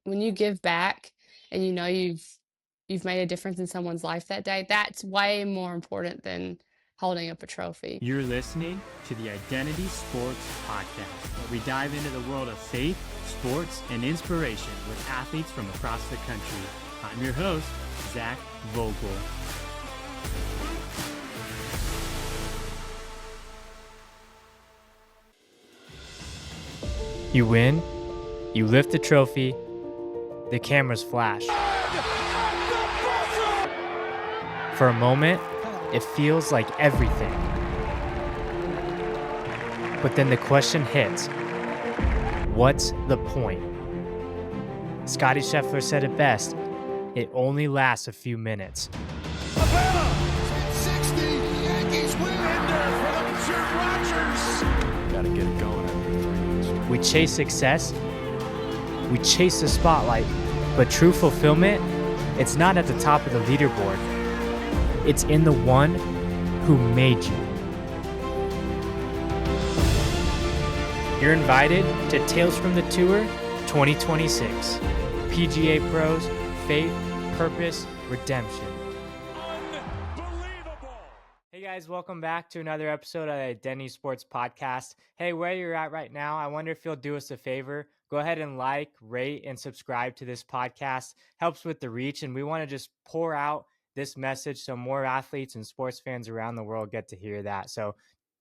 when you give back and you know you've made a difference in someone's life that day, that's way more important than holding up a trophy. You're listening to the Identity Sports Podcast, where we dive into the world of faith, sports, and inspiration with athletes from across the country. I'm your host, Zach Vogel. You win, you lift the trophy, the cameras flash. For a moment, it feels like everything. But then the question hits, what's the point? Scotty Scheffler said it best, it only lasts a few minutes. Alabama, 60, Yankees win. For the Rogers. Gotta get it going after 3 minutes. We chase success, we chase the spotlight, but true fulfillment, it's not at the top of the leaderboard. It's in the one who made you. You're invited to Tales from the Tour 2026. PGA Pros, Faith, Purpose, Redemption. Unbelievable. Hey guys, welcome back to another episode of the Identity Sports Podcast. Hey, where you're at right now, I wonder if you'll do us a favor. Go ahead and like, rate, and subscribe to this podcast. Helps with the reach, and we want to just pour out this message so more athletes and sports fans around the world get to hear that. So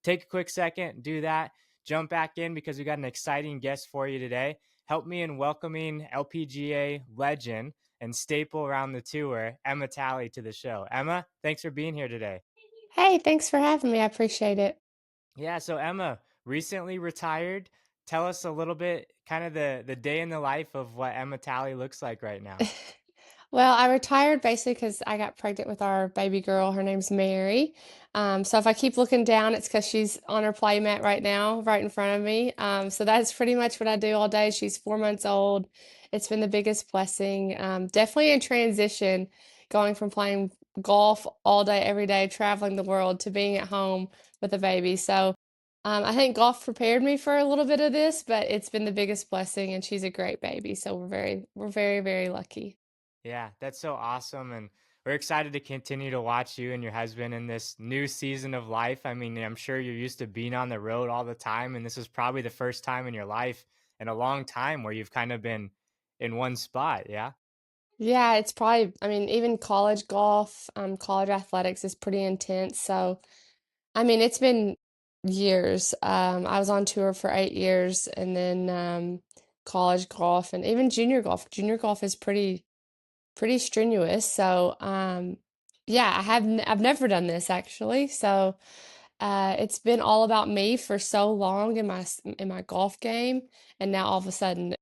take a quick second, do that. Jump back in because we got an exciting guest for you today. Help me in welcoming LPGA legend and staple around the tour, Emma Talley, to the show. Emma, thanks for being here today. Hey, thanks for having me. I appreciate it. Yeah, so Emma, recently retired. Tell us a little bit, kind of the day in the life of what Emma Talley looks like right now. Well, I retired basically because I got pregnant with our baby girl. Her name's Mary. So if I keep looking down, it's because she's on her play mat right now, right in front of me. So that's pretty much what I do all day. She's 4 months old. It's been the biggest blessing. Definitely in transition, going from playing golf all day, every day, traveling the world to being at home with a baby. So I think golf prepared me for a little bit of this, but it's been the biggest blessing, and she's a great baby. So we're very, very lucky. Yeah, that's so awesome. And we're excited to continue to watch you and your husband in this new season of life. I mean, I'm sure you're used to being on the road all the time, and this is probably the first time in your life in a long time where you've kind of been in one spot. Yeah. Yeah, it's probably, I mean, even college golf, college athletics is pretty intense. So, I mean, it's been years. I was on tour for 8 years, and then college golf and even junior golf. Junior golf is pretty strenuous. So, yeah, I've never done this actually. So, it's been all about me for so long in my golf game, and now all of a sudden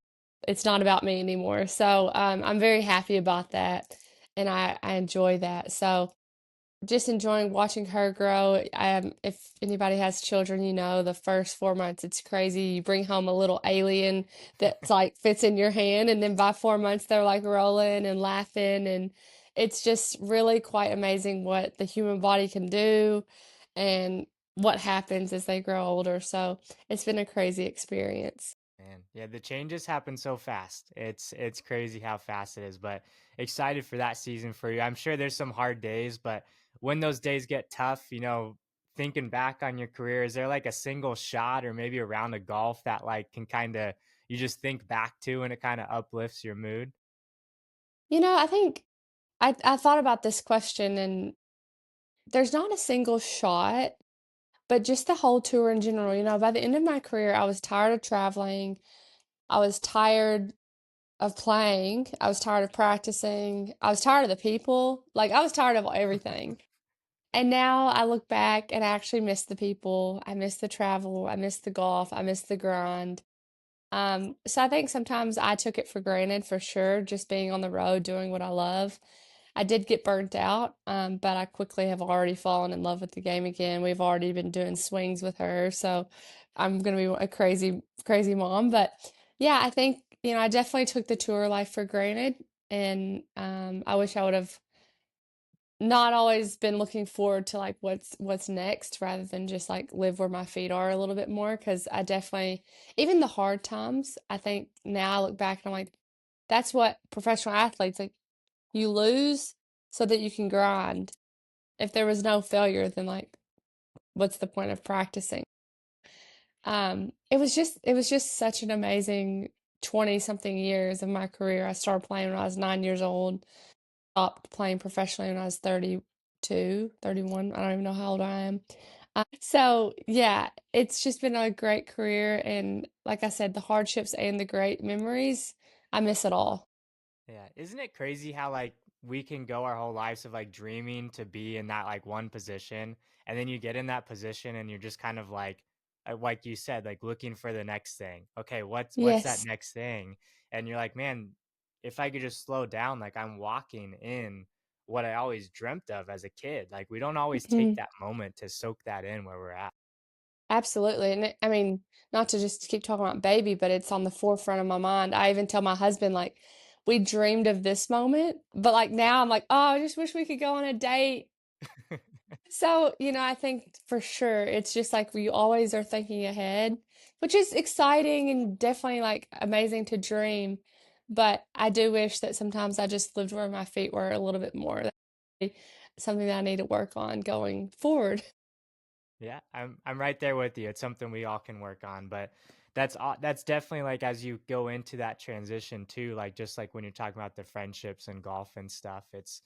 it's not about me anymore. So, I'm very happy about that, and I enjoy that. So, just enjoying watching her grow. If anybody has children, you know, the first 4 months, it's crazy. You bring home a little alien that's like fits in your hand, and then by 4 months, they're like rolling and laughing. And it's just really quite amazing what the human body can do and what happens as they grow older. So it's been a crazy experience. Man, yeah, the changes happen so fast. It's crazy how fast it is, but excited for that season for you. I'm sure there's some hard days, but when those days get tough, thinking back on your career, is there like a single shot or maybe a round of golf that like can kind of you just think back to and it kind of uplifts your mood? I think I thought about this question, and there's not a single shot. But just the whole tour in general, by the end of my career, I was tired of traveling. I was tired of playing. I was tired of practicing. I was tired of the people. Like, I was tired of everything. And now I look back and I actually miss the people. I miss the travel. I miss the golf. I miss the grind. So I think sometimes I took it for granted for sure, just being on the road doing what I love. I did get burnt out, but I quickly have already fallen in love with the game again. We've already been doing swings with her, so I'm gonna be a crazy, crazy mom. But yeah, I think, I definitely took the tour life for granted, and I wish I would have not always been looking forward to like what's next rather than just like live where my feet are a little bit more because I definitely even the hard times I think now I look back and I'm like that's what professional athletes like. You lose so that you can grind. If there was no failure, then like, what's the point of practicing? It was just such an amazing 20 something years of my career. I started playing when I was 9 years old, stopped playing professionally when I was 32, 31. I don't even know how old I am. So yeah, it's just been a great career. And like I said, the hardships and the great memories, I miss it all. Yeah. Isn't it crazy how like we can go our whole lives of like dreaming to be in that like one position, and then you get in that position and you're just kind of like you said, like looking for the next thing. Okay, what's that Yes. next thing? And you're like, man, if I could just slow down, like I'm walking in what I always dreamt of as a kid. Like we don't always take Mhm. that moment to soak that in where we're at. Absolutely. And I mean, not to just keep talking about baby, but it's on the forefront of my mind. I even tell my husband, like, we dreamed of this moment, but like now I'm like, oh, I just wish we could go on a date. So, I think for sure it's just like we always are thinking ahead, which is exciting and definitely like amazing to dream. But I do wish that sometimes I just lived where my feet were a little bit more. That's something that I need to work on going forward. Yeah, I'm right there with you. It's something we all can work on, but that's definitely like as you go into that transition too, like just like when you're talking about the friendships and golf and stuff, it's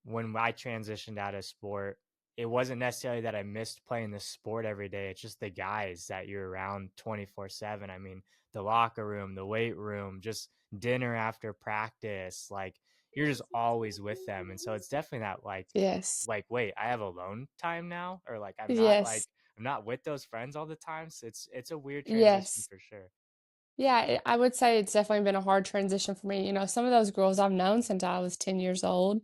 when I transitioned out of sport, it wasn't necessarily that I missed playing the sport every day. It's just the guys that you're around 24/7. I mean, the locker room, the weight room, just dinner after practice, like you're just always with them. And so it's definitely that Yes. wait, I have alone time now, or like Yes. I'm not with those friends all the time. So it's a weird transition Yes. for sure. Yeah, I would say it's definitely been a hard transition for me. Some of those girls I've known since I was 10 years old.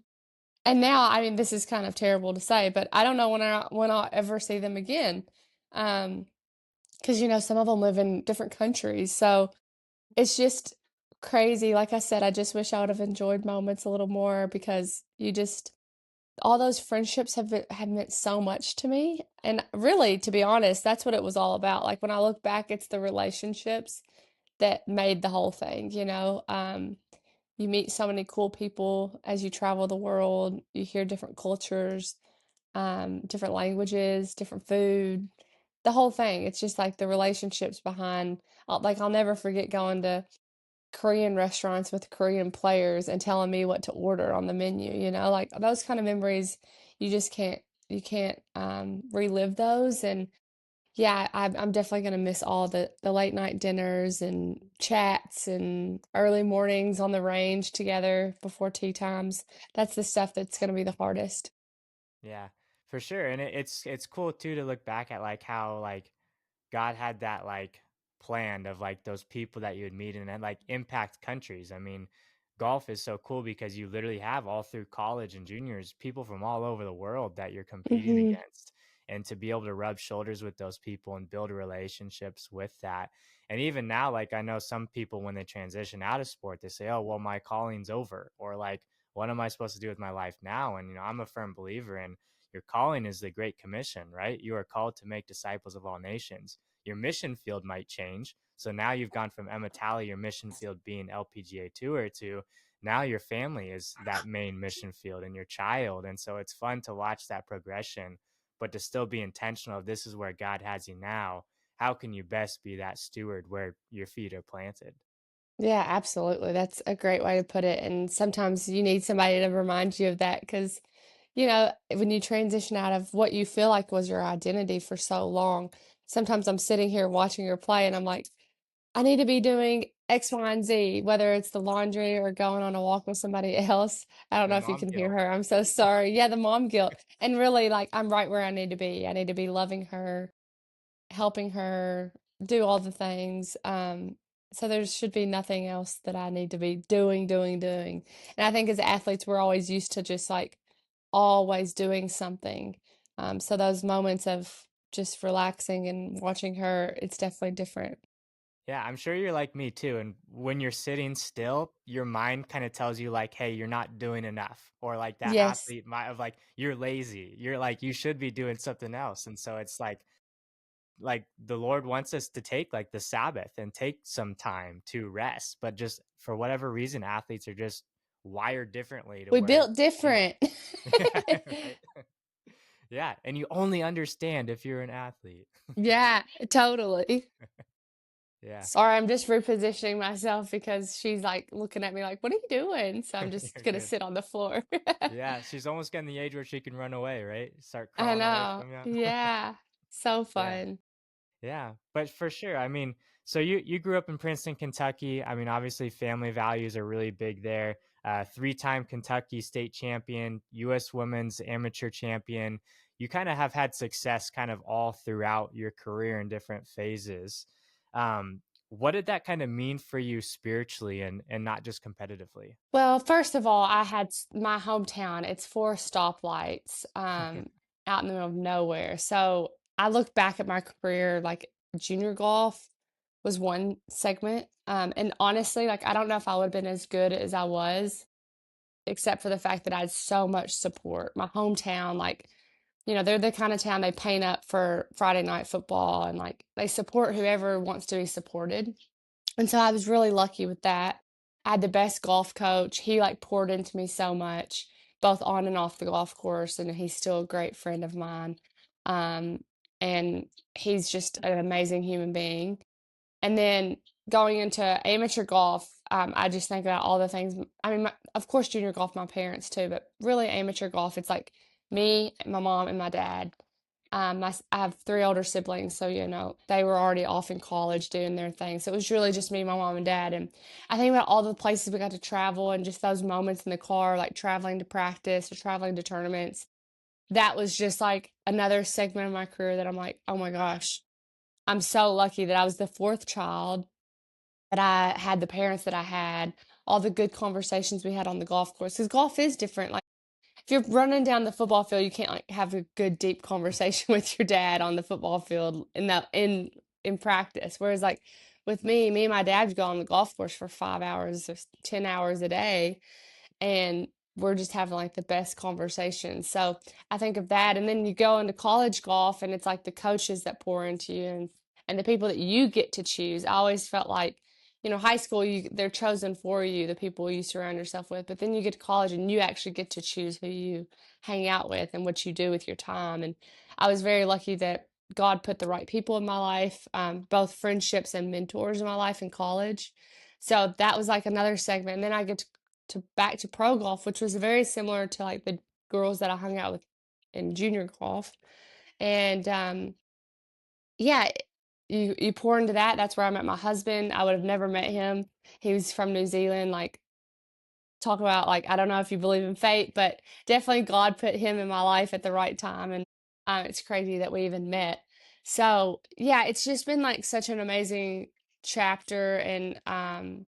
And now, I mean, this is kind of terrible to say, but I don't know when I'll ever see them again. Because some of them live in different countries. So it's just crazy. Like I said, I just wish I would have enjoyed moments a little more because all those friendships have meant so much to me. And really, to be honest, that's what it was all about. Like when I look back, it's the relationships that made the whole thing. You meet so many cool people as you travel the world. You hear different cultures, different languages, different food, the whole thing. It's just like the relationships behind, like, I'll never forget going to Korean restaurants with Korean players and telling me what to order on the menu, like those kind of memories, you just can't relive those. And yeah, I'm definitely gonna miss all the late night dinners and chats and early mornings on the range together before tea times. That's the stuff that's gonna be the hardest. Yeah, for sure. And it's cool too to look back at like how like God had that like planned of like those people that you would meet and then like impact countries. I mean, golf is so cool because you literally have all through college and juniors people from all over the world that you're competing Hmm. against. And to be able to rub shoulders with those people and build relationships with that. And even now, like I know some people when they transition out of sport, they say, oh, well, my calling's over. Or like, what am I supposed to do with my life now? And, I'm a firm believer in your calling is the Great Commission, right? You are called to make disciples of all nations. Your mission field might change. So now you've gone from Emma Talley, your mission field being LPGA Tour, to now your family is that main mission field and your child. And so it's fun to watch that progression, but to still be intentional of this is where God has you now. How can you best be that steward where your feet are planted? Yeah, absolutely. That's a great way to put it. And sometimes you need somebody to remind you of that because, when you transition out of what you feel like was your identity for so long, sometimes I'm sitting here watching her play and I'm like, I need to be doing X, Y, and Z, whether it's the laundry or going on a walk with somebody else. I don't The know if you mom can hear guilt. her. I'm so sorry. Yeah, the mom guilt. And really, like, I'm right where I need to be. I need to be loving her, helping her do all the things. So there should be nothing else that I need to be doing. And I think as athletes, we're always used to just like always doing something. So those moments of just relaxing and watching her, it's definitely different. Yeah, I'm sure you're like me too. And when you're sitting still, your mind kind of tells you like, hey, you're not doing enough. Or like that Yes. athlete might of like, you're lazy. You're like, you should be doing something else. And so it's like like the Lord wants us to take like the Sabbath and take some time to rest, but just for whatever reason, athletes are just wired differently to We where, built you know, different. yeah, right. Yeah. And you only understand if you're an athlete. Yeah, totally. Yeah. Sorry, I'm just repositioning myself because she's like looking at me like, "What are you doing?" So I'm just You're gonna good. sit on the floor. Yeah. She's almost getting the age where she can run away, right? Start I crawling away know. from you. Yeah. So Yeah. fun. Yeah, but for sure. I mean, so you grew up in Princeton, Kentucky. I mean, obviously, family values are really big there. Three-time Kentucky state champion, U.S. Women's amateur champion. You kind of have had success kind of all throughout your career in different phases. What did that kind of mean for you spiritually and not just competitively? Well, first of all, I had my hometown. It's four stoplights, out in the middle of nowhere. So I look back at my career, like junior golf was one segment. And honestly, like I don't know if I would have been as good as I was, except for the fact that I had so much support. My hometown, like, they're the kind of town they paint up for Friday night football and like they support whoever wants to be supported. And so I was really lucky with that. I had the best golf coach. He like poured into me so much, both on and off the golf course, and he's still a great friend of mine. Um, and he's just an amazing human being. And then going into amateur golf, I just think about all the things. I mean, of course, junior golf, my parents too, but really amateur golf, it's like me, my mom, and my dad. I have three older siblings, so they were already off in college doing their thing. So it was really just me, my mom, and dad. And I think about all the places we got to travel and just those moments in the car, like traveling to practice or traveling to tournaments. That was just like another segment of my career that I'm like, oh my gosh, I'm so lucky that I was the fourth child, that I had the parents that I had, all the good conversations we had on the golf course. Because golf is different. Like if you're running down the football field, you can't like have a good deep conversation with your dad on the football field in practice. Whereas like with me and my dad would go on the golf course for 5 hours or 10 hours a day, and we're just having like the best conversations. So I think of that. And then you go into college golf and it's like the coaches that pour into you and the people that you get to choose. I always felt like, high school, they're chosen for you, the people you surround yourself with. But then you get to college and you actually get to choose who you hang out with and what you do with your time. And I was very lucky that God put the right people in my life, both friendships and mentors in my life in college. So that was like another segment. And then I get to back to pro golf, which was very similar to like the girls that I hung out with in junior golf. And yeah, you pour into that. That's where I met my husband. I would have never met him. He was from New Zealand. Like talk about like I don't know if you believe in fate, but definitely God put him in my life at the right time, and it's crazy that we even met. So yeah, it's just been like such an amazing chapter, and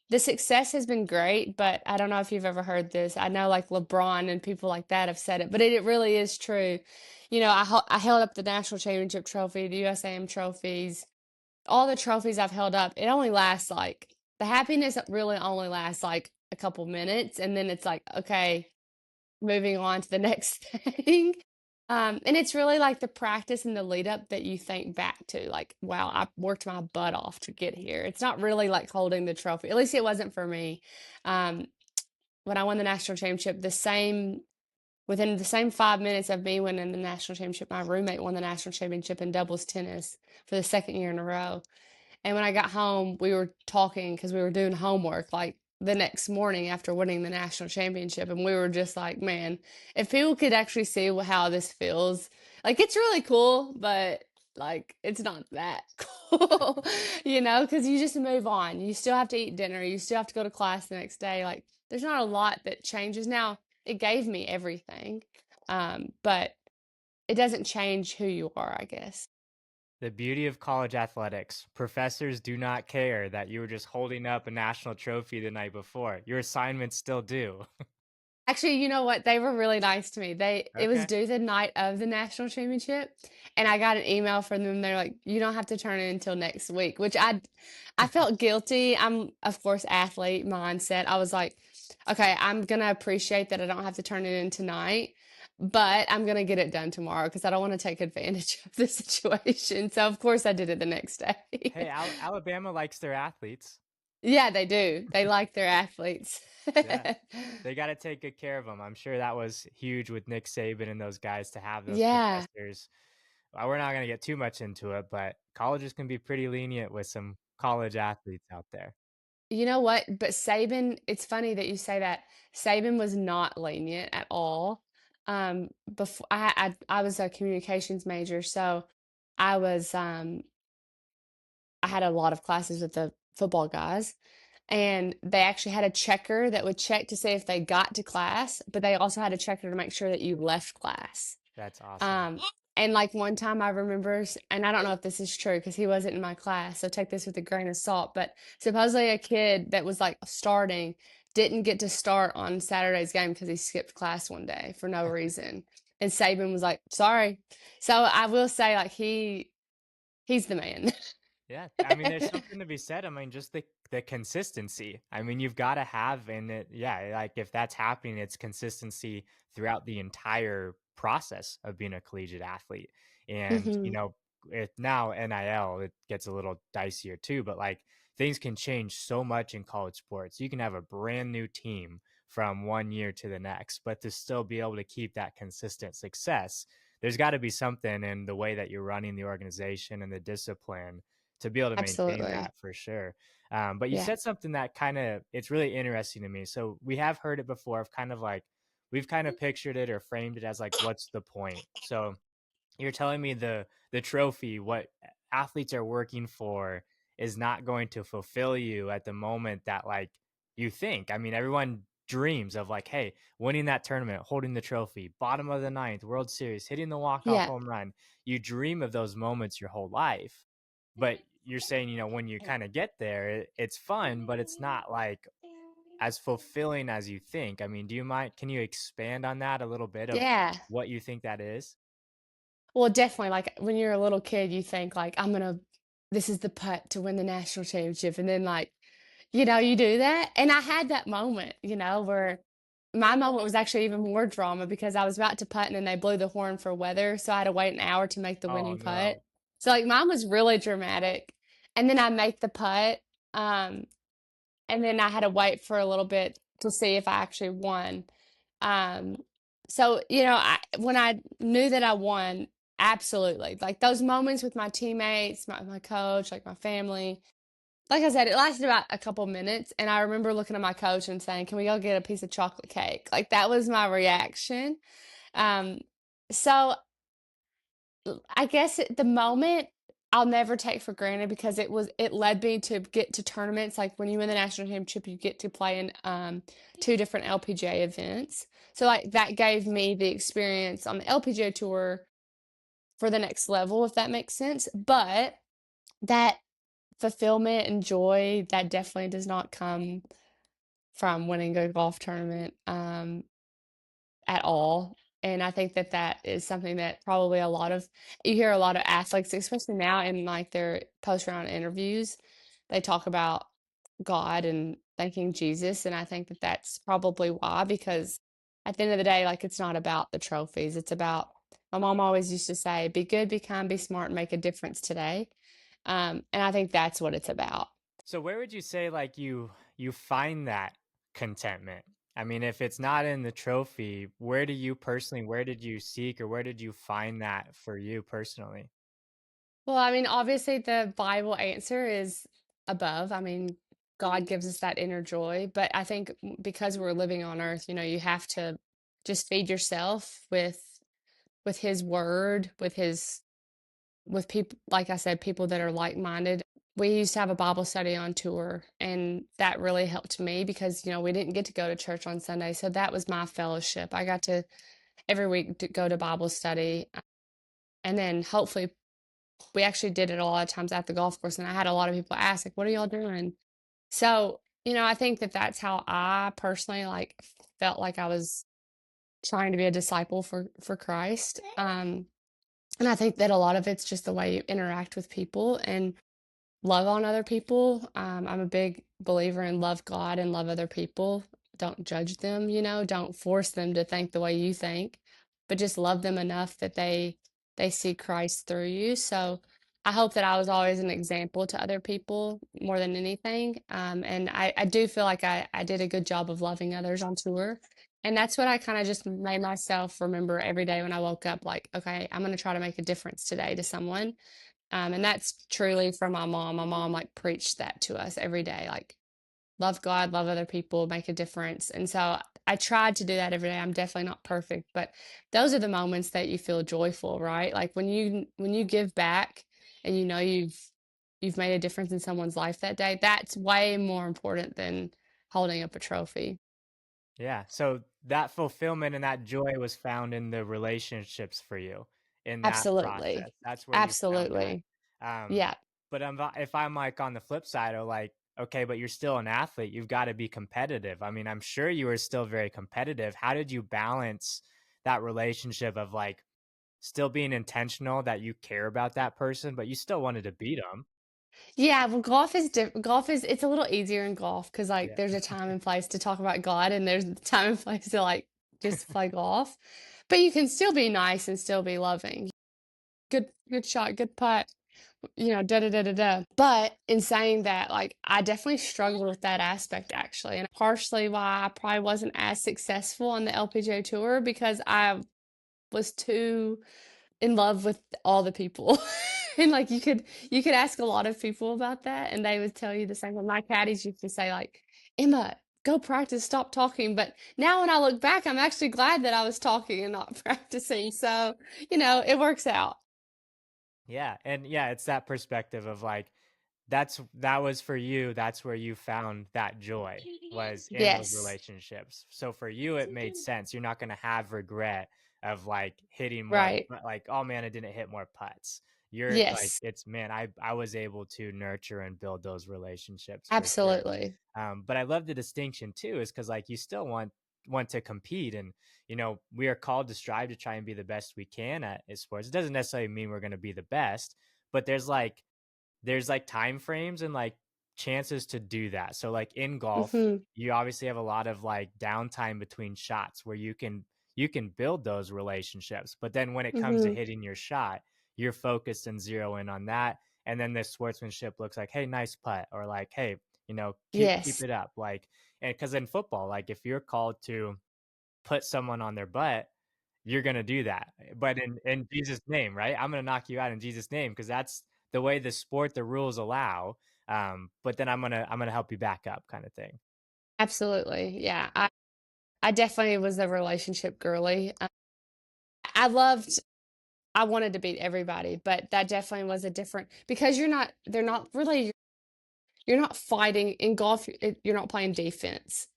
the success has been great, but I don't know if you've ever heard this. I know like LeBron and people like that have said it, but it really is true. I held up the national championship trophy, the USAM trophies, all the trophies I've held up. It only lasts like the happiness really only lasts like a couple minutes, and then it's like, okay, moving on to the next thing. And it's really like the practice and the lead up that you think back to, like, wow, I worked my butt off to get here. It's not really like holding the trophy. At least it wasn't for me. Um, when I won the national championship, within the same 5 minutes of me winning the national championship, my roommate won the national championship in doubles tennis for the second year in a row. And when I got home, we were talking because we were doing homework like the next morning after winning the national championship. And we were just like, man, if people could actually see how this feels, like it's really cool, but like it's not that cool, because you just move on. You still have to eat dinner. You still have to go to class the next day. Like there's not a lot that changes. Now, it gave me everything, but it doesn't change who you are, I guess. The beauty of college athletics. Professors do not care that you were just holding up a national trophy the night before. Your assignments still do. Actually, you know what? They were really nice to me. It was Okay. due the night of the national championship, and I got an email from them. They're like, "You don't have to turn it until next week," which I felt guilty. I'm, of course, athlete mindset. I was like, "Okay, I'm gonna appreciate that I don't have to turn it in tonight." but I'm gonna get it done tomorrow because I don't want to take advantage of the situation. So of course I did it the next day. Hey, Alabama likes their athletes. Yeah, they do. They like their athletes. Yeah. They gotta take good care of them. I'm sure that was huge with Nick Saban and those guys to have those Yeah. professors. We're not gonna get too much into it, but colleges can be pretty lenient with some college athletes out there. You know what? But Saban, it's funny that you say that. Saban was not lenient at all. Before I was a communications major, so I was I had a lot of classes with the football guys, and they actually had a checker that would check to see if they got to class, but they also had a checker to make sure that you left class. That's awesome. Um, and like one time I remember, and I don't know if this is true because he wasn't in my class, so take this with a grain of salt, but supposedly a kid that was like starting didn't get to start on Saturday's game because he skipped class one day for no reason. And Saban was like, sorry. So I will say, like, he's the man. Yeah, I mean, there's something to be said. I mean, just the consistency. I mean, you've got to have in it. Yeah, like if that's happening, it's consistency throughout the entire process of being a collegiate athlete. And Hmm. if now NIL, it gets a little dicier too. But like things can change so much in college sports. You can have a brand new team from one year to the next, but to still be able to keep that consistent success, there's got to be something in the way that you're running the organization and the discipline to be able to maintain Absolutely. that for sure. But you Yeah. said something that kind of it's really interesting to me. So we have heard it before of kind of like we've kind of pictured it or framed it as like what's the point? So you're telling me the trophy, what athletes are working for is not going to fulfill you at the moment that like you think. I mean, everyone dreams of like, hey, winning that tournament, holding the trophy, bottom of the ninth, World Series, hitting the walk-off Yeah. home run. You dream of those moments your whole life. But you're saying, when you kind of get there, it's fun, but it's not like as fulfilling as you think. I mean, do you mind? Can you expand on that a little bit of Yeah. what you think that is? Well, definitely, like, when you're a little kid, you think, like, this is the putt to win the national championship, and then, like, you do that, and I had that moment, where my moment was actually even more drama because I was about to putt, and then they blew the horn for weather, so I had to wait an hour to make the Oh winning putt. no. So, like, mine was really dramatic, and then I make the putt, um, and then I had to wait for a little bit to see if I actually won. Um, so, when I knew that I won, absolutely. Like those moments with my teammates, my coach, like my family. Like I said, it lasted about a couple minutes. And I remember looking at my coach and saying, can we go get a piece of chocolate cake? Like that was my reaction. Um, so I guess at the moment I'll never take for granted because it led me to get to tournaments. Like when you win the national championship, you get to play in two different LPGA events. So like that gave me the experience on the LPGA tour for the next level, if that makes sense. But that fulfillment and joy that definitely does not come from winning a golf tournament. At all. And I think that that is something that probably you hear a lot of athletes, especially now in like their post round interviews, they talk about God and thanking Jesus. And I think that that's probably why, because at the end of the day, like it's not about the trophies. It's about, my mom always used to say, be good, be kind, be smart, and make a difference today. And I think that's what it's about. So where would you say like you find that contentment? I mean, if it's not in the trophy, where did you seek or where did you find that for you personally? Well, I mean, obviously the Bible answer is above. I mean, God gives us that inner joy, but I think because we're living on earth, you have to just feed yourself with his word, with people, like I said, people that are like-minded. We used to have a Bible study on tour, and that really helped me because, we didn't get to go to church on Sunday. So that was my fellowship. I got to every week to go to Bible study, and then hopefully we actually did it a lot of times at the golf course, and I had a lot of people ask, like, "What are y'all doing?" So, I think that that's how I personally like felt like I was trying to be a disciple for Christ. And I think that a lot of it's just the way you interact with people and love on other people. I'm a big believer in love God and love other people. Don't judge them, don't force them to think the way you think, but just love them enough that they see Christ through you. So I hope that I was always an example to other people more than anything. And I do feel like I did a good job of loving others on tour. And that's what I kind of just made myself remember every day when I woke up, like, okay, I'm going to try to make a difference today to someone. And that's truly from my mom. My mom like preached that to us every day, like love God, love other people, make a difference. And so I tried to do that every day. I'm definitely not perfect, but those are the moments that you feel joyful, right? Like when you give back and you know you've made a difference in someone's life that day, that's way more important than holding up a trophy. Yeah. So that fulfillment and that joy was found in the relationships for you in that Absolutely. process. That's where you found that. Absolutely. Um, Yeah. but if I'm like on the flip side of like, okay, but you're still an athlete, you've got to be competitive. I mean, I'm sure you were still very competitive. How did you balance that relationship of like still being intentional that you care about that person, but you still wanted to beat them? Yeah, well, golf is it's a little easier in golf because like Yeah. there's a time and place to talk about God and there's a time and place to like just play golf. But you can still be nice and still be loving. Good shot, good putt, da da da da da. But in saying that, like I definitely struggled with that aspect actually, and partially why I probably wasn't as successful on the LPGA tour because I was too in love with all the people. And like you could ask a lot of people about that and they would tell you the same. My caddies used to say like, Emma, go practice, stop talking. But now when I look back, I'm actually glad that I was talking and not practicing. So, it works out. Yeah. And yeah, it's that perspective of like, that was for you, that's where you found that joy was in those Yes. relationships. So for you, it made sense. You're not going to have regret of like hitting more, Right. like, oh man, I didn't hit more putts. You're like, Yes. it's man, I was able to nurture and build those relationships for sure. Absolutely. But I love the distinction too, is because like you still want to compete, and we are called to strive to try and be the best we can at sports. It doesn't necessarily mean we're going to be the best, but there's time frames and like chances to do that. So like in golf, Mm-hmm. you obviously have a lot of like downtime between shots where you can build those relationships. But then when it comes to Mm-hmm. hitting your shot, you're focused and zero in on that. And then the sportsmanship looks like, hey, nice putt, or like, hey, keep Yes. it up. Like, and because in football, like if you're called to put someone on their butt, you're going to do that. But in Jesus' name, right? I'm going to knock you out in Jesus' name because that's the way the rules allow. But then I'm gonna help you back up, kind of thing. Absolutely. Yeah. I definitely was a relationship girly. I loved I wanted to beat everybody, but that definitely was a different because they're not really you're not fighting in golf. You're not playing defense,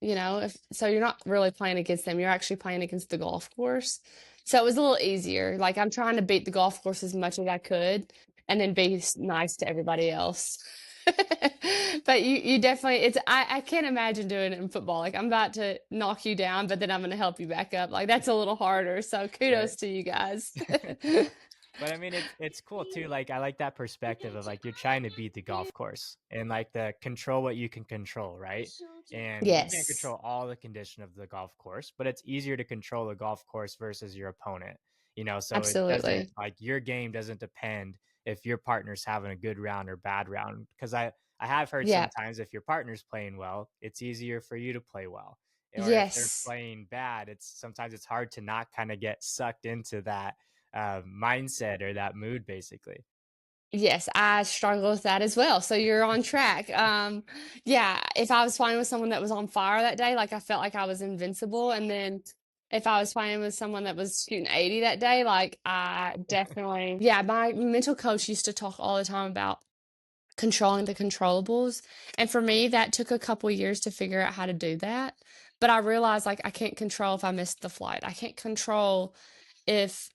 so you're not really playing against them. You're actually playing against the golf course. So it was a little easier. Like I'm trying to beat the golf course as much as I could and then be nice to everybody else. But you definitely I can't imagine doing it in football. Like I'm about to knock you down, but then I'm going to help you back up. Like that's a little harder. So Right. kudos to you guys. But I mean, it's cool too. Like I like that perspective of like you're trying to beat the golf course and like the control what you can control, right? And you can't Yes, control all the condition of the golf course, but it's easier to control the golf course versus your opponent. So it doesn't absolutely. like your game doesn't depend if your partner's having a good round or bad round. Because I have heard Yeah. sometimes if your partner's playing well, it's easier for you to play well. Or if they're Yes. playing bad, it's hard to not kind of get sucked into that mindset or that mood, basically. Yes, I struggle with that as well. So you're on track. Yeah, if I was playing with someone that was on fire that day, like I felt like I was invincible. And then if I was playing with someone that was shooting 80 that day, like I definitely, yeah, my mental coach used to talk all the time about controlling the controllables. And for me, that took a couple years to figure out how to do that. But I realized like I can't control if I missed the flight. I can't control if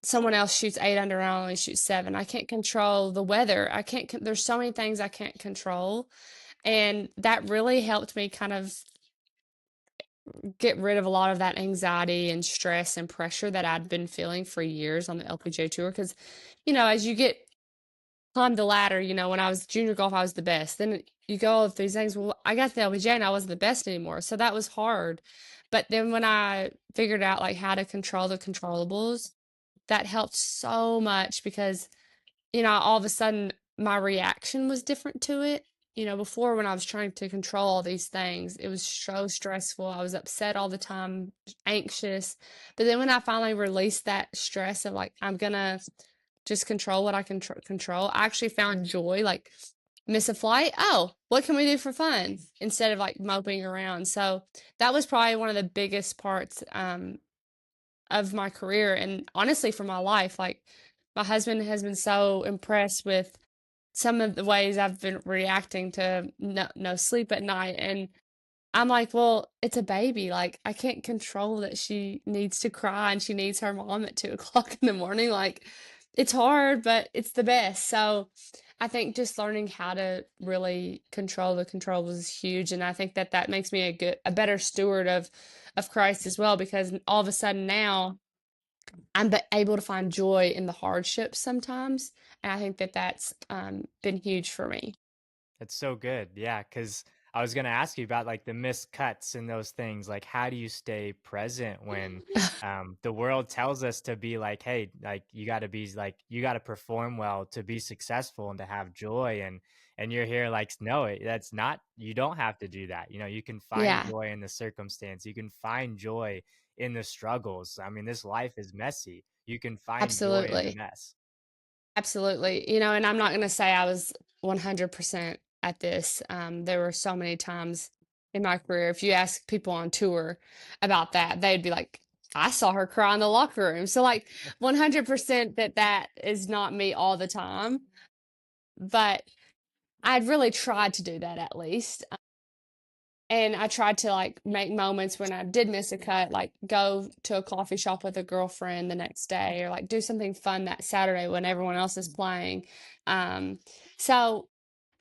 someone else shoots 8 under and I only shoot 7. I can't control the weather. I can't there's so many things I can't control, and that really helped me kind of get rid of a lot of that anxiety and stress and pressure that I'd been feeling for years on the LPGA tour because as you get climb the ladder, when I was junior golf I was the best. Then you go through these things. Well, I got the LPGA and I wasn't the best anymore. So that was hard. But then when I figured out like how to control the controllables, that helped so much because, all of a sudden my reaction was different to it. Before when I was trying to control all these things, it was so stressful. I was upset all the time, anxious. But then when I finally released that stress of like, I'm gonna just control what I can control, I actually found joy. Like, miss a flight. Oh, what can we do for fun instead of like moping around? So that was probably one of the biggest parts of my career and honestly for my life. Like, my husband has been so impressed with some of the ways I've been reacting to no sleep at night. And I'm like, well, it's a baby. Like, I can't control that she needs to cry and she needs her mom at 2 o'clock in the morning. Like, it's hard, but it's the best. So I think just learning how to really control the controllables is huge. And I think that that makes me a better steward of Christ as well, because all of a sudden now I'm able to find joy in the hardships sometimes. And I think that that's been huge for me. That's so good. Yeah, because I was gonna ask you about like the missed cuts and those things. Like, how do you stay present when the world tells us to be like, hey, like you got to be like you got to perform well to be successful and to have joy, and you're here like, no, that's not. You don't have to do that. You can find Yeah, joy in the circumstance. You can find joy in the struggles. I mean, this life is messy. You can find joy in the absolutely. mess. Absolutely. And I'm not going to say I was 100% at this. There were so many times in my career, if you ask people on tour about that, they'd be like, I saw her cry in the locker room. So, like, 100% that is not me all the time. But I'd really tried to do that at least. And I tried to like make moments when I did miss a cut, like go to a coffee shop with a girlfriend the next day or like do something fun that Saturday when everyone else is playing. Um, so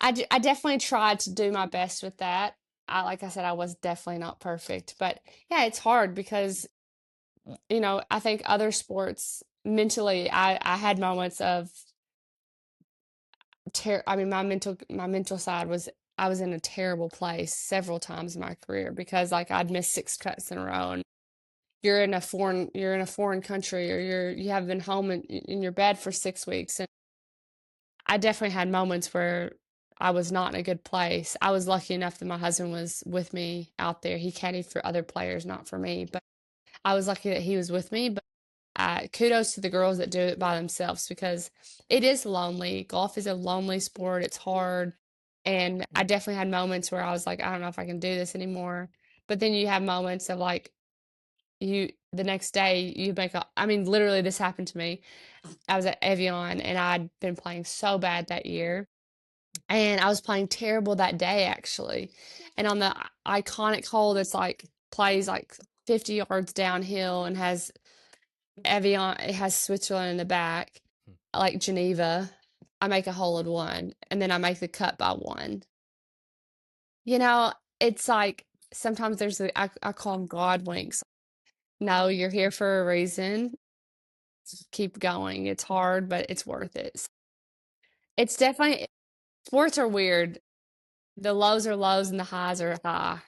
I definitely tried to do my best with that. Like I said, I was definitely not perfect, but yeah, it's hard because, I think other sports mentally, I had moments of I mean, my mental side was I was in a terrible place several times in my career because like I'd missed 6 cuts in a row and you're in a foreign country or you have been home in your bed for 6 weeks. And I definitely had moments where I was not in a good place. I was lucky enough that my husband was with me out there. He caddied for other players, not for me, but I was lucky that he was with me. But kudos to the girls that do it by themselves because it is lonely. Golf is a lonely sport. It's hard. And I definitely had moments where I was like, I don't know if I can do this anymore. But then you have moments of like, the next day, I mean, literally, this happened to me. I was at Evian and I'd been playing so bad that year. And I was playing terrible that day, actually. And on the iconic hole that's like, plays like 50 yards downhill and has Evian, it has Switzerland in the back, like Geneva. I make a hole in one, and then I make the cut by one. You know, it's like sometimes I call them God winks. No, you're here for a reason. Keep going. It's hard, but it's worth it. It's definitely, sports are weird. The lows are lows and the highs are high.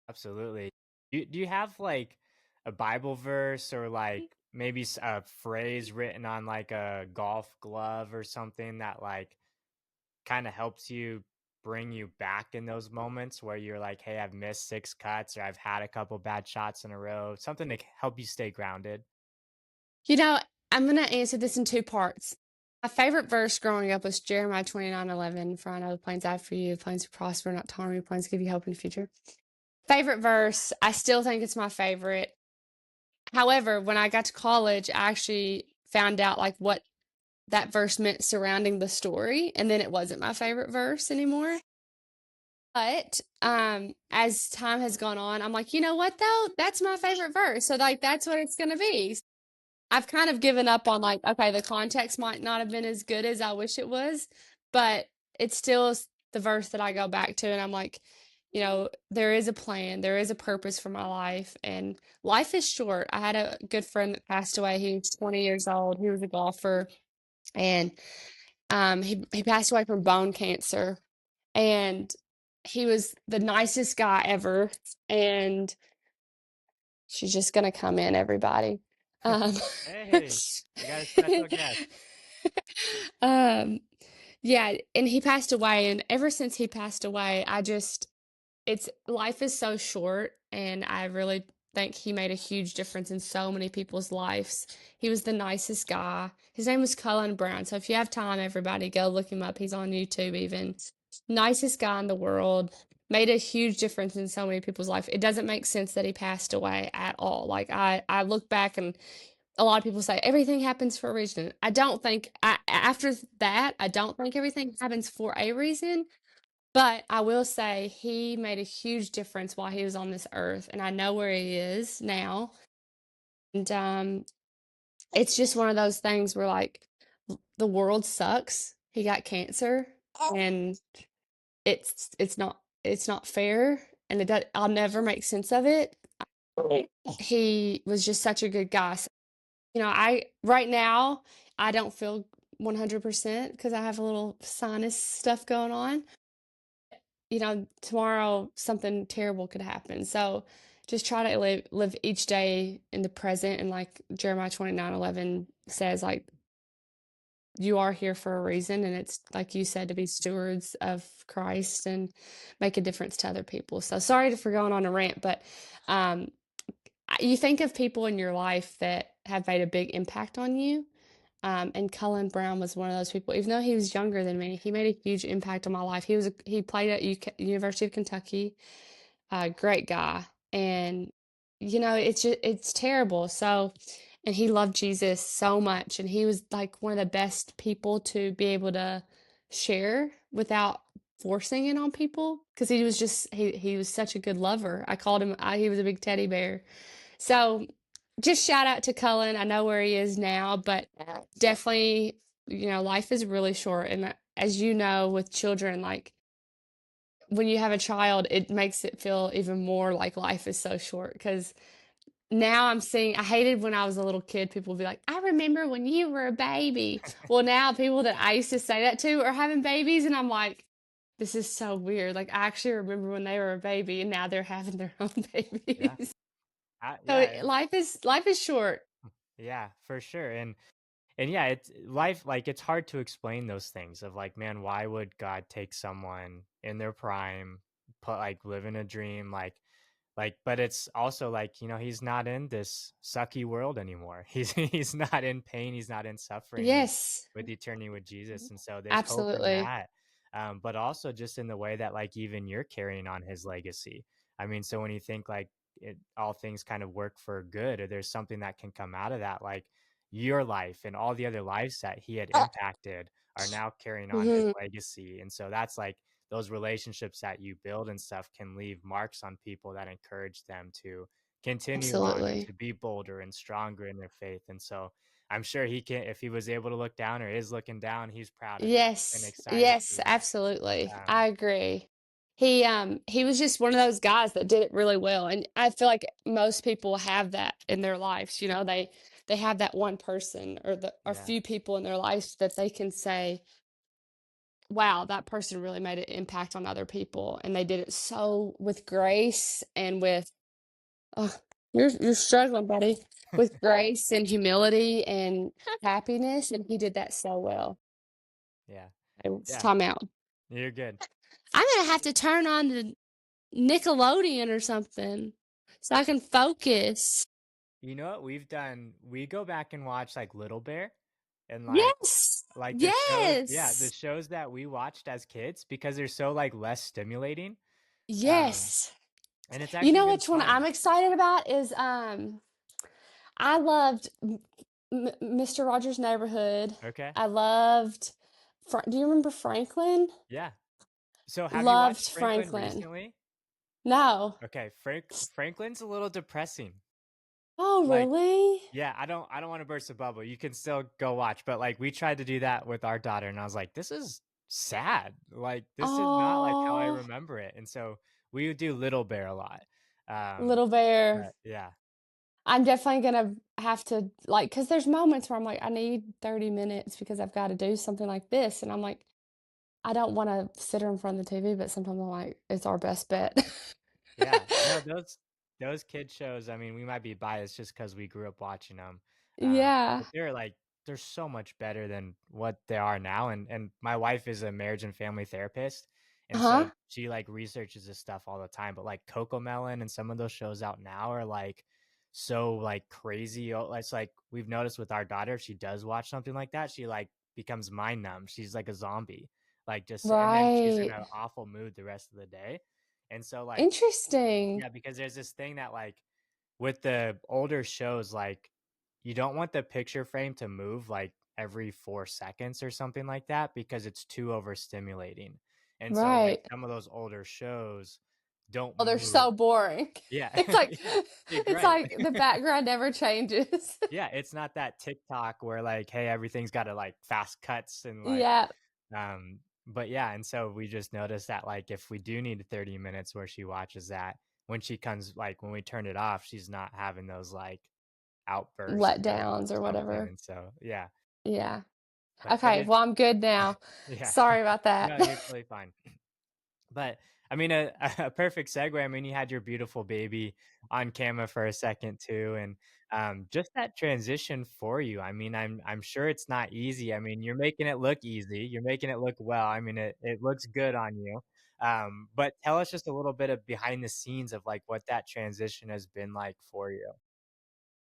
Absolutely. Do you have like a Bible verse or like maybe a phrase written on like a golf glove or something that like kind of helps you bring you back in those moments where you're like, hey, I've missed 6 cuts or I've had a couple bad shots in a row, something to help you stay grounded? You know, I'm going to answer this in two parts. My favorite verse growing up was Jeremiah 29:11. For I know the plans I have for you, plans to prosper, not to harm you, plans to give you hope in the future. Favorite verse, I still think it's my favorite. However, when I got to college, I actually found out like what that verse meant surrounding the story, and then it wasn't my favorite verse anymore. But as time has gone on, I'm like, you know what though? That's my favorite verse. So like that's what it's gonna be. I've kind of given up on like, okay, the context might not have been as good as I wish it was, but it's still the verse that I go back to, and I'm like, there is a plan, there is a purpose for my life, and life is short. I had a good friend that passed away. He was 20 years old. He was a golfer, and he passed away from bone cancer. and he was the nicest guy ever, and she's just gonna come in, everybody. Um, Hey, we got a special guest. um, yeah, and he passed away, and ever since he passed away, it's life is so short, and I really think he made a huge difference in so many people's lives. He was the nicest guy. His name was Cullen Brown. So if you have time, everybody go look him up. He's on YouTube even. Nicest guy in the world. Made a huge difference in so many people's life. It doesn't make sense that he passed away at all. Like I look back and a lot of people say everything happens for a reason. I don't think after that, I don't think everything happens for a reason. But I will say he made a huge difference while he was on this earth, and I know where he is now. And it's just one of those things where like the world sucks. He got cancer, and it's not fair, and I'll never make sense of it. He was just such a good guy. So, I right now I don't feel 100% because I have a little sinus stuff going on. Tomorrow something terrible could happen. So just try to live each day in the present. And like Jeremiah 29:11 says, like, you are here for a reason. And it's like you said, to be stewards of Christ and make a difference to other people. So sorry for going on a rant, but um, you think of people in your life that have made a big impact on you. And Cullen Brown was one of those people. Even though he was younger than me, he made a huge impact on my life. He played at University of Kentucky. Great guy, and it's terrible. So, and he loved Jesus so much, and he was like one of the best people to be able to share without forcing it on people because he was such a good lover. I called him. He was a big teddy bear. So just shout out to Cullen. I know where he is now, but definitely, life is really short. And as you know, with children, like when you have a child, it makes it feel even more like life is so short. Because now I hated when I was a little kid, people would be like, I remember when you were a baby. Well, now people that I used to say that to are having babies, and I'm like, this is so weird. Like, I actually remember when they were a baby, and now they're having their own Yeah. babies. So Yeah. life is short. Yeah, for sure. And yeah, it's life, like it's hard to explain those things of like, man, why would God take someone in their prime, put like living a dream, but it's also like, he's not in this sucky world anymore. He's not in pain, he's not in suffering. He's Yes, with eternity with Jesus. And so there's hope in absolutely. that. But also just in the way that like even you're carrying on his legacy. I mean, so when you think like all things kind of work for good, or there's something that can come out of that, like your life and all the other lives that he had impacted are now carrying on his Hmm. legacy. And so that's like those relationships that you build and stuff can leave marks on people that encourage them to continue on and Absolutely. to be bolder and stronger in their faith. And so I'm sure he can, if he was able to look down or is looking down, he's proud of it and Yes, excited yes, for that. absolutely. I agree. He was just one of those guys that did it really well, and I feel like most people have that in their lives. They have that one person or Yeah. few people in their lives that they can say, "Wow, that person really made an impact on other people," and they did it so with grace and with oh, you're struggling, buddy, with grace and humility and happiness, and he did that so well. Yeah. It's Yeah. time out. You're good. I'm gonna have to turn on the Nickelodeon or something so I can focus. You know what we've done? We go back and watch like Little Bear and Yes. like the shows, yeah, the Yes. shows that we watched as kids because they're so like less stimulating. Um, Yes. and it's You actually know been which one fun. I'm excited about is I loved Mr. Rogers' Neighborhood. Okay. I loved do you remember Franklin? Yeah. So have you Loved watched Franklin Franklin. recently? No. Okay, Franklin's a little depressing. Oh, Like, really? yeah, I don't want to burst a bubble. You can still go watch, but like we tried to do that with our daughter and I was like, this is sad. Like this is not like how I Oh, remember it. And so we would do Little Bear a lot. Um, Little Bear. but yeah. I'm definitely gonna have to like, because there's moments where I'm like, I need 30 minutes because I've got to do something like this, and I'm like, I don't wanna sit her in front of the TV, but sometimes I'm like, it's our best bet. Yeah. No, those kid shows, I mean, we might be biased just because we grew up watching them, Yeah. but they're so much better than what they are now, and my wife is a marriage and family therapist, and so Uh-huh. she, like, researches this stuff all the time, but, like, Cocomelon and some of those shows out now are, like, so, like, crazy. It's like we've noticed with our daughter, if she does watch something like that, she, like, becomes mind numb. She's like a zombie, like, and then she's in Right. an awful mood the rest of the day, and so, like, Interesting. yeah, because there's this thing that, like, with the older shows, like, you don't want the picture frame to move, like, every 4 seconds or something like that because it's too overstimulating, and so, like, Right. some of those older shows don't Oh, they're move. so boring. Yeah. It's like Yeah, you're it's right. like the background never changes. Yeah, it's not that TikTok where, like, hey, everything's gotta, like, fast cuts and, like, Yeah, but yeah, and so we just noticed that, like, if we do need 30 minutes where she watches that, when she comes like, when we turn it off, she's not having those, like, outbursts letdowns or or something, whatever. and so, yeah, Yeah. but Okay, it well, I'm good now. yeah. Sorry about that. No, you're totally fine. But, I mean, a perfect segue, I mean, you had your beautiful baby on camera for a second too, and, just that transition for you, I mean, I'm sure it's not easy, I mean, you're making it look easy, you're making it look well, I mean, it looks good on you, but tell us just a little bit of behind the scenes of, like, what that transition has been like for you.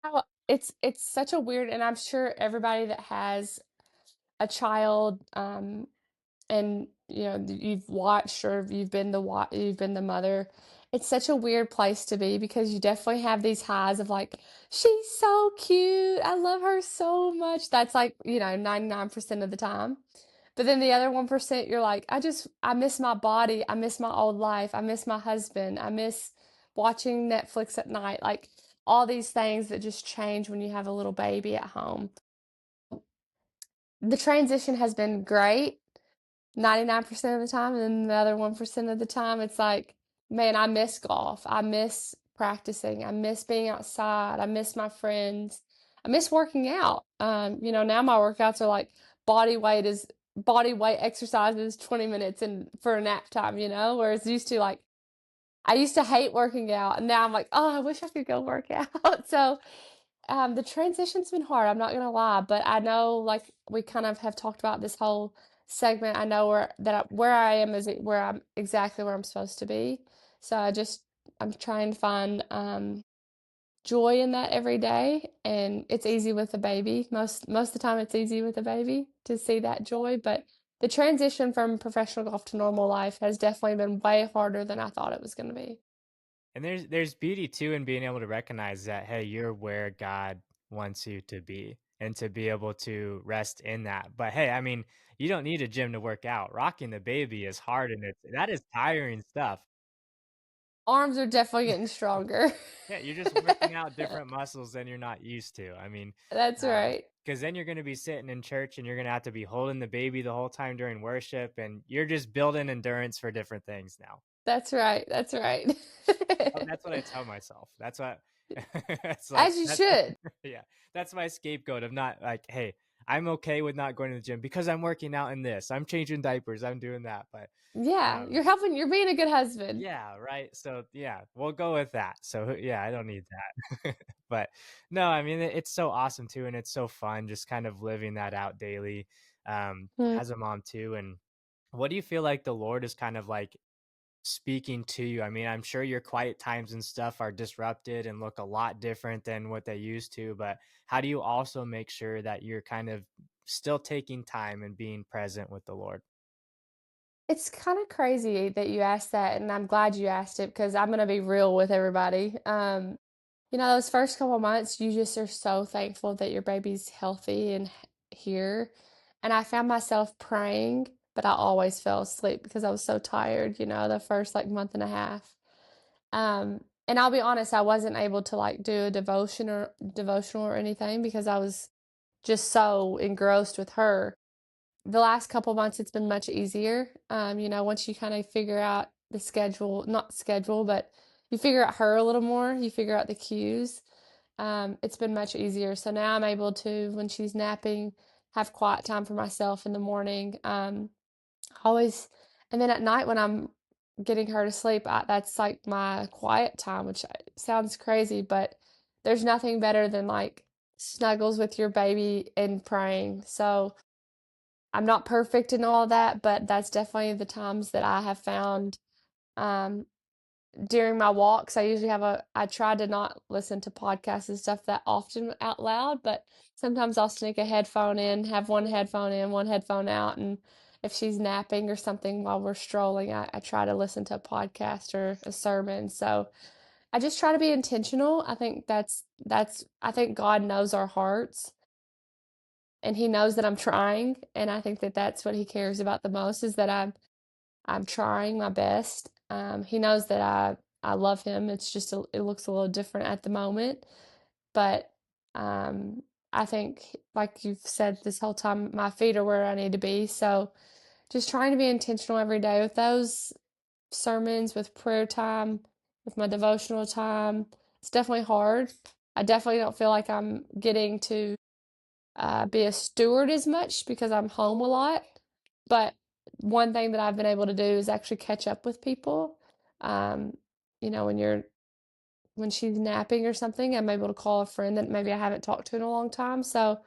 How it's such a weird and I'm sure everybody that has a child, and, you've watched or you've been the mother, it's such a weird place to be because you definitely have these highs of, like, "She's so cute, I love her so much." That's, like, 99% of the time. But then the other 1%, you're like, I miss my body. I miss my old life. I miss my husband. I miss watching Netflix at night. Like all these things that just change when you have a little baby at home. The transition has been great 99% of the time. And then the other 1% of the time, it's like, man, I miss golf. I miss practicing. I miss being outside. I miss my friends. I miss working out. Now my workouts are like body weight exercises 20 minutes and for a nap time, whereas I used to hate working out and now I'm like, oh, I wish I could go work out. So the transition's been hard, I'm not gonna lie, but I know like we kind of have talked about this whole segment. I know where I am is where I'm exactly where I'm supposed to be. So I'm trying to find joy in that every day, and it's easy with a baby. Most of the time it's easy with a baby to see that joy, but the transition from professional golf to normal life has definitely been way harder than I thought it was going to be. And there's beauty too in being able to recognize that, hey, you're where God wants you to be and to be able to rest in that. But hey, I mean, you don't need a gym to work out. Rocking the baby is hard and that is tiring stuff. Arms are definitely getting stronger. Yeah, you're just working out different muscles than you're not used to. I mean, That's right. because then you're going to be sitting in church and you're going to have to be holding the baby the whole time during worship, and you're just building endurance for different things now. That's right. That's right. Oh, that's what I tell myself. That's what that's like As you that's should. yeah. That's my scapegoat of not like, hey, I'm okay with not going to the gym because I'm working out in this. I'm changing diapers. I'm doing that. But Yeah, um you're being a good husband. yeah, right. So yeah, we'll go with that. So yeah, I don't need that. But no, I mean it's so awesome too, and it's so fun just kind of living that out daily Mm. as a mom too. And what do you feel like the Lord is kind of like speaking to you? I mean, I'm sure your quiet times and stuff are disrupted and look a lot different than what they used to, but how do you also make sure that you're kind of still taking time and being present with the Lord? It's kinda crazy that you asked that, and I'm glad you asked it because I'm gonna be real with everybody. Those first couple months, you just are so thankful that your baby's healthy and here. And I found myself praying, but I always fell asleep because I was so tired, the first like month and a half. And I'll be honest, I wasn't able to like do a devotional or anything because I was just so engrossed with her. The last couple months, it's been much easier. Once you kind of figure out the schedule, not schedule, but you figure out her a little more, you figure out the cues. It's been much easier. So now I'm able to, when she's napping, have quiet time for myself in the morning. always, and then at night when I'm getting her to sleep, that's like my quiet time, which sounds crazy, but there's nothing better than like snuggles with your baby and praying. So I'm not perfect in all of that, but that's definitely the times that I have found um, during my walks. I try to not listen to podcasts and stuff that often out loud, but sometimes I'll sneak a headphone in, have one headphone in, one headphone out, and if she's napping or something while we're strolling, I try to listen to a podcast or a sermon. So I just try to be intentional. I think I think God knows our hearts and he knows that I'm trying, and I think that that's what he cares about the most is that I'm trying my best. He knows that I love him. It's just it looks a little different at the moment, but um, I think, like you've said this whole time, my feet are where I need to be. So just trying to be intentional every day with those sermons, with prayer time, with my devotional time. It's definitely hard. I definitely don't feel like I'm getting to be a steward as much because I'm home a lot. But one thing that I've been able to do is actually catch up with people. Um, when she's napping or something, I'm able to call a friend that maybe I haven't talked to in a long time. So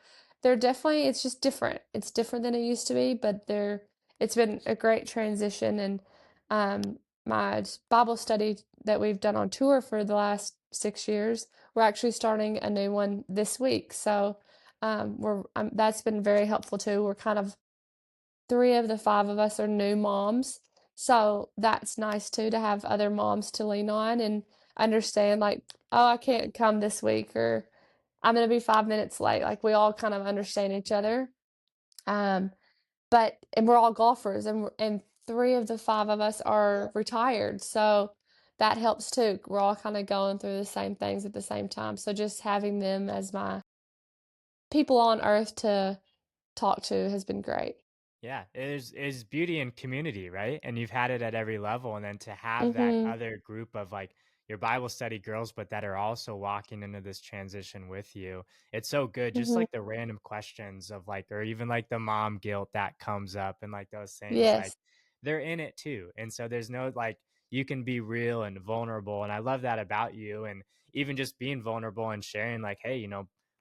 it's just different. It's different than it used to be, but it's been a great transition. And my Bible study that we've done on tour for the last 6 years, we're actually starting a new one this week. So that's been very helpful too. We're kind of three of the five of us are new moms. So that's nice too to have other moms to lean on and understand, like, oh, I can't come this week, or I'm going to be 5 minutes late. Like, we all kind of understand each other. Um, and we're all golfers, and three of the five of us are retired. So that helps too. We're all kind of going through the same things at the same time. So just having them as my people on earth to talk to has been great. Yeah, there's beauty in community, right? And you've had it at every level, and then to have that Mm-hmm. other group of like your Bible study girls, but that are also walking into this transition with you. It's so good. Just Mm-hmm. like the random questions of like, or even like the mom guilt that comes up, and like those things, like Yes. they're in it too. And so there's no like you can be real and vulnerable, and I love that about you. And even just being vulnerable and sharing, like, hey,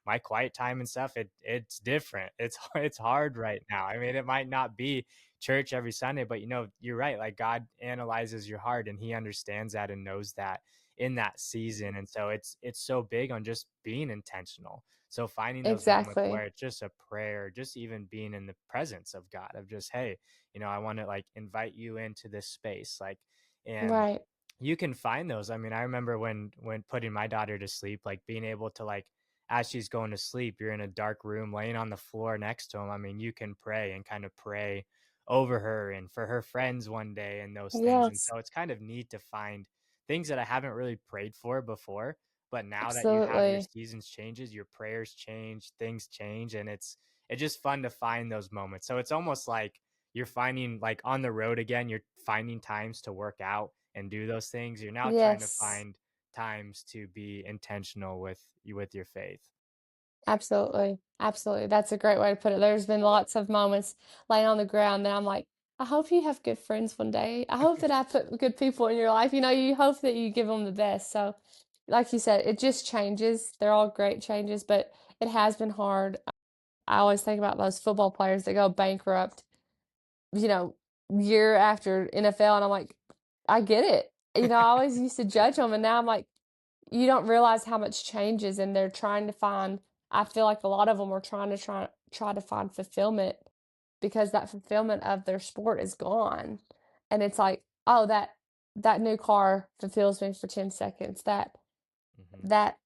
my quiet time and stuff, it's different. It's hard right now. I mean, it might not be church every Sunday, but you're right. Like God analyzes your heart and he understands that and knows that in that season. And so it's so big on just being intentional. So finding those moments where Exactly. it's just a prayer, just even being in the presence of God of just, hey, I want to like invite you into this space. Like, and Right. you can find those. I mean, I remember when putting my daughter to sleep, like being able to like as she's going to sleep, you're in a dark room laying on the floor next to him. I mean, you can pray and kind of pray over her and for her friends one day and those things. And Yes. so it's kind of neat to find things that I haven't really prayed for before. But now that you have your Absolutely. seasons changes, your prayers change, things change, and it's just fun to find those moments. So it's almost like you're finding like on the road again, you're finding times to work out and do those things. You're now trying to Yes. find times to be intentional with your faith. Absolutely. Absolutely. That's a great way to put it. There's been lots of moments laying on the ground that I'm like, I hope you have good friends one day. I hope that I put good people in your life. You hope that you give them the best. So, like you said, it just changes. They're all great changes, but it has been hard. I always think about those football players that go bankrupt, you know, year after NFL, and I'm like, I get it. I always used to judge them, and now I'm like, you don't realize how much changes, and they're trying to find. I feel like a lot of them are try to find fulfillment because that fulfillment of their sport is gone, and it's like, oh, that new car fulfills me for 10 seconds. Hmm. That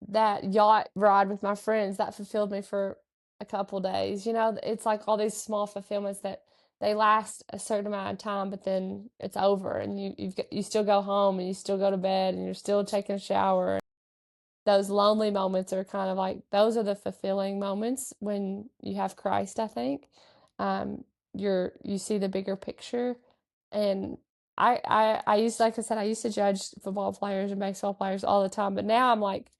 that yacht ride with my friends that fulfilled me for a couple days. It's like all these small fulfillments that they last a certain amount of time, but then it's over, and you still go home and you still go to bed and you're still taking a shower. Those lonely moments are kind of like those are the fulfilling moments when you have Christ, I think. You see the bigger picture, and I used like I said, I used to judge football players and baseball players all the time, but now I'm like,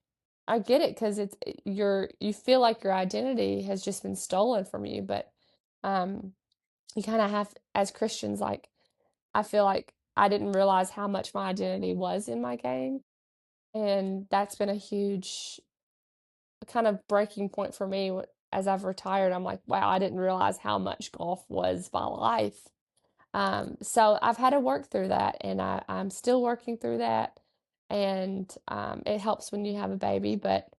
I get it because you feel like your identity has just been stolen from you, but um you kind of have, as Christians, like, I feel like I didn't realize how much my identity was in my game. And that's been a huge kind of breaking point for me as I've retired. I'm like, wow, I didn't realize how much golf was my life. So I've had to work through that, and I'm still working through that. And it helps when you have a baby, but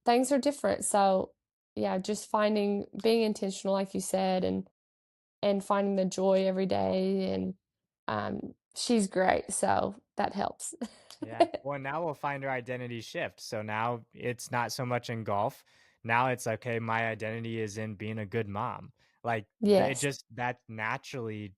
things are different. So yeah, just being intentional, like you said, and finding the joy every day. And she's great, so that helps. Yeah. Well, now we'll find our identity shift. So now it's not so much in golf. Now it's okay, my identity is in being a good mom. Like it Yes. just that naturally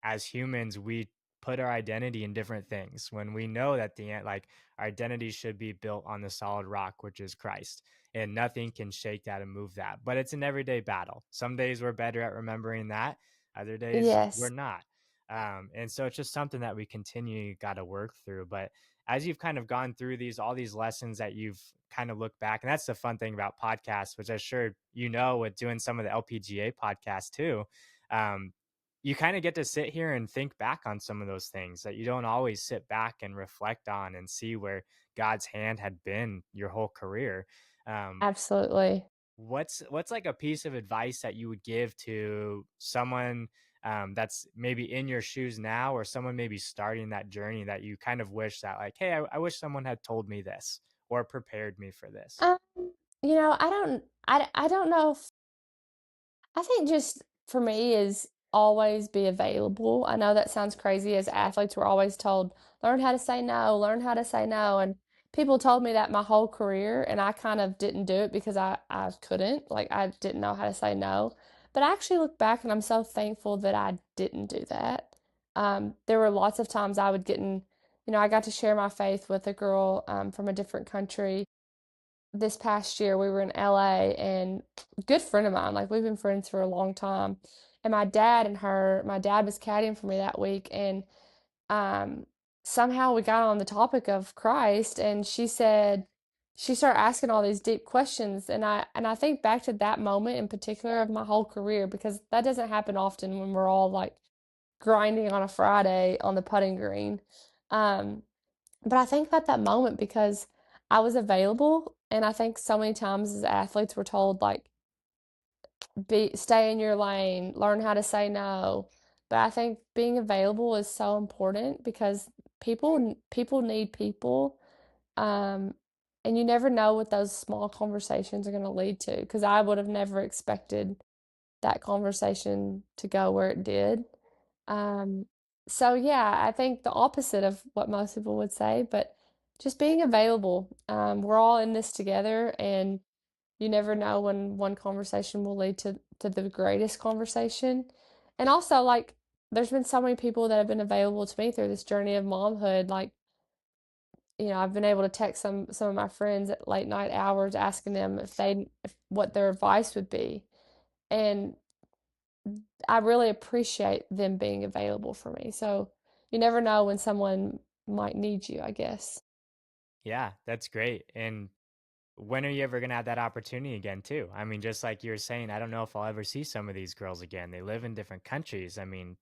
as humans, we put our identity in different things when we know that the end, like our identity should be built on the solid rock, which is Christ, and nothing can shake that and move that. But it's an everyday battle. Some days we're better at remembering that, other days we're Yes. not. And so it's just something that we continue got to work through. But as you've kind of gone through all these lessons that you've kind of looked back, and that's the fun thing about podcasts, which I'm sure with doing some of the LPGA podcasts too. Um, you kind of get to sit here and think back on some of those things that you don't always sit back and reflect on and see where God's hand had been your whole career. Um, Absolutely. what's like a piece of advice that you would give to someone that's maybe in your shoes now, or someone maybe starting that journey that you kind of wish that like, hey, I wish someone had told me this or prepared me for this. Um, I don't know if I think just for me is always be available. I know that sounds crazy. As athletes, we're always told, learn how to say no, learn how to say no. And people told me that my whole career, and I kind of didn't do it because I couldn't. Like, I didn't know how to say no. But I actually look back and I'm so thankful that I didn't do that. There were lots of times I would I got to share my faith with a girl from a different country this past year. We were in LA, and a good friend of mine, like we've been friends for a long time. And my dad was caddying for me that week, and um somehow we got on the topic of Christ, and she started asking all these deep questions, and I think back to that moment in particular of my whole career, because that doesn't happen often when we're all like grinding on a Friday on the putting green. Um but I think about that moment because I was available, and I think so many times as athletes we're told like be stay in your lane, learn how to say no. But I think being available is so important because people need people. Um, and you never know what those small conversations are going to lead to, because I would have never expected that conversation to go where it did. Um, so yeah, I think the opposite of what most people would say, but just being available. We're all in this together, and you never know when one conversation will lead to the greatest conversation. And also, like, there's been so many people that have been available to me through this journey of momhood. Like, I've been able to text some of my friends at late night hours asking them if what their advice would be. And I really appreciate them being available for me. So you never know when someone might need you, I guess. Yeah, that's great. And when are you ever going to have that opportunity again, too? I mean, just like you were saying, I don't know if I'll ever see some of these girls again. They live in different countries. I mean,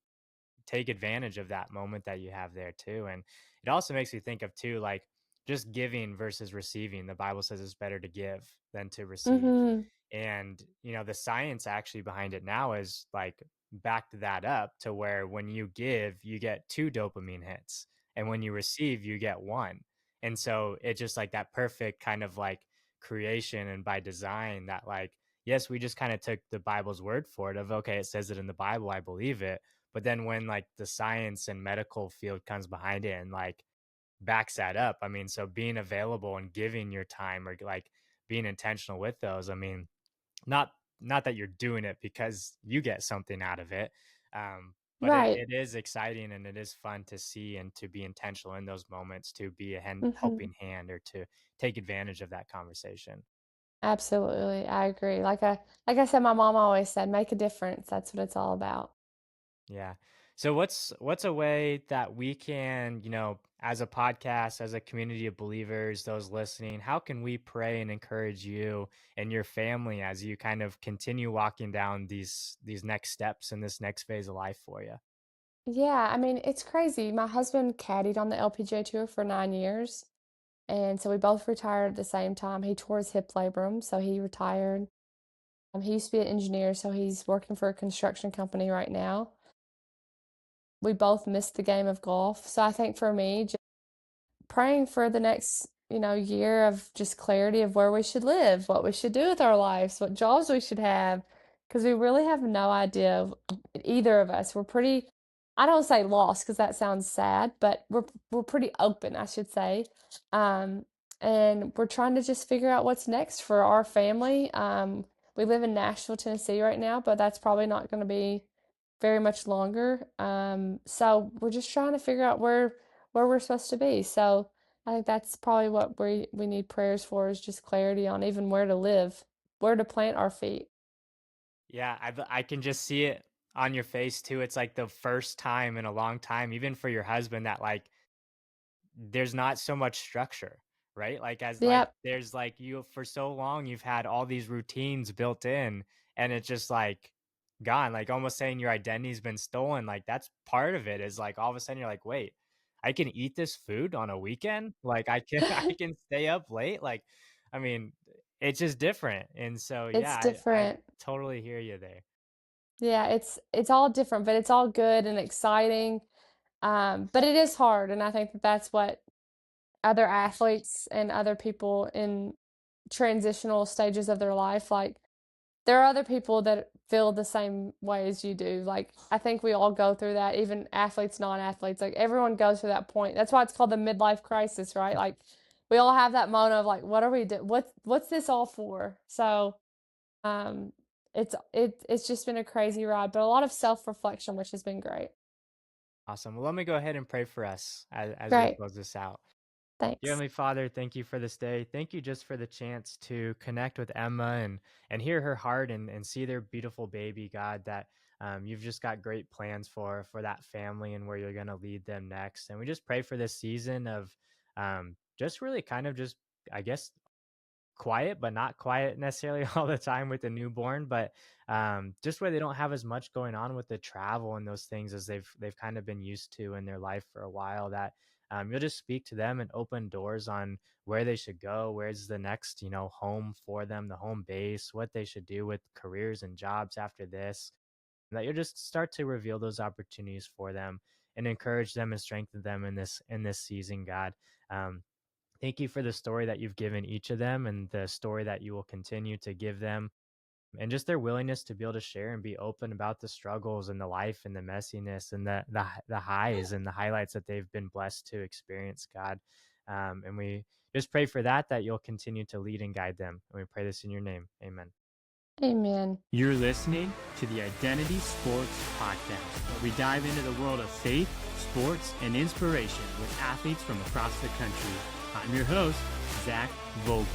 take advantage of that moment that you have there, too. And it also makes me think of, too, like just giving versus receiving. The Bible says it's better to give than to receive. Mm-hmm. And, the science actually behind it now is like backed that up to where when you give, you get two dopamine hits. And when you receive, you get one. And so it's just like that perfect kind of like creation and by design that like, yes, we just kind of took the Bible's word for it of, okay, it says it in the Bible, I believe it. But then when like the science and medical field comes behind it and like backs that up, I mean, so being available and giving your time or like being intentional with those, I mean, not not that you're doing it because you get something out of it, but it, Right. it is exciting and it is fun to see and to be intentional in those moments to be a Mm-hmm. helping hand or to take advantage of that conversation. Absolutely. I agree. Like I said, my mom always said, make a difference. That's what it's all about. Yeah. So what's a way that we can, as a podcast, as a community of believers, those listening, how can we pray and encourage you and your family as you kind of continue walking down these next steps in this next phase of life for you? Yeah, I mean, it's crazy. My husband caddied on the LPGA Tour for 9 years, and so we both retired at the same time. He tore his hip labrum, so he retired. He used to be an engineer, so he's working for a construction company right now. We both missed the game of golf, so I think for me, praying for the next, year of just clarity of where we should live, what we should do with our lives, what jobs we should have, because we really have no idea of either of us. We're pretty, I don't say lost because that sounds sad, but we're pretty open, I should say. Um, and we're trying to just figure out what's next for our family. We live in Nashville, Tennessee right now, but that's probably not going to be very much longer. So we're just trying to figure out where we're supposed to be. So I think that's probably what we need prayers for is just clarity on even where to live, where to plant our feet. Yeah, I can just see it on your face too. It's like the first time in a long time, even for your husband, that like there's not so much structure, right? Like as like Yep, there's like you for so long you've had all these routines built in and it's just like gone, like almost saying your identity's been stolen. Like that's part of it is like all of a sudden you're like, wait, I can eat this food on a weekend? Like I can I can stay up late? Like I mean, it's just different. And so yeah, it's I different. totally hear you there. Yeah, it's all different, but it's all good and exciting. But it is hard, and I think that that's what other athletes and other people in transitional stages of their life, like there are other people that feel the same way as you do. Like I think we all go through that, even athletes, non-athletes. Like everyone goes through that point. That's why it's called the midlife crisis, right? Like we all have that moment of like, what are we doing? What's this all for? So um, it's just been a crazy ride, but a lot of self-reflection, which has been great. Awesome. Well, let me go ahead and pray for us as we Great. close this out. Dear Thanks. Heavenly Father, thank you for this day. Thank you just for the chance to connect with Emma and hear her heart and see their beautiful baby, God, that you've just got great plans for that family and where you're going to lead them next. And we just pray for this season of just really kind of just, I guess, quiet, but not quiet necessarily all the time with the newborn, but just where they don't have as much going on with the travel and those things as they've kind of been used to in their life for a while. That you'll just speak to them and open doors on where they should go, where's the next home for them, the home base, what they should do with careers and jobs after this. That you'll just start to reveal those opportunities for them and encourage them and strengthen them in this season, God. Um, Thank you for the story that you've given each of them and the story that you will continue to give them and just their willingness to be able to share and be open about the struggles and the life and the messiness and the highs and the highlights that they've been blessed to experience, God. And we just pray for that you'll continue to lead and guide them. And we pray this in your name. Amen. Amen. You're listening to the Identity Sports Podcast, where we dive into the world of faith, sports, and inspiration with athletes from across the country. I'm your host, Zach Vogel.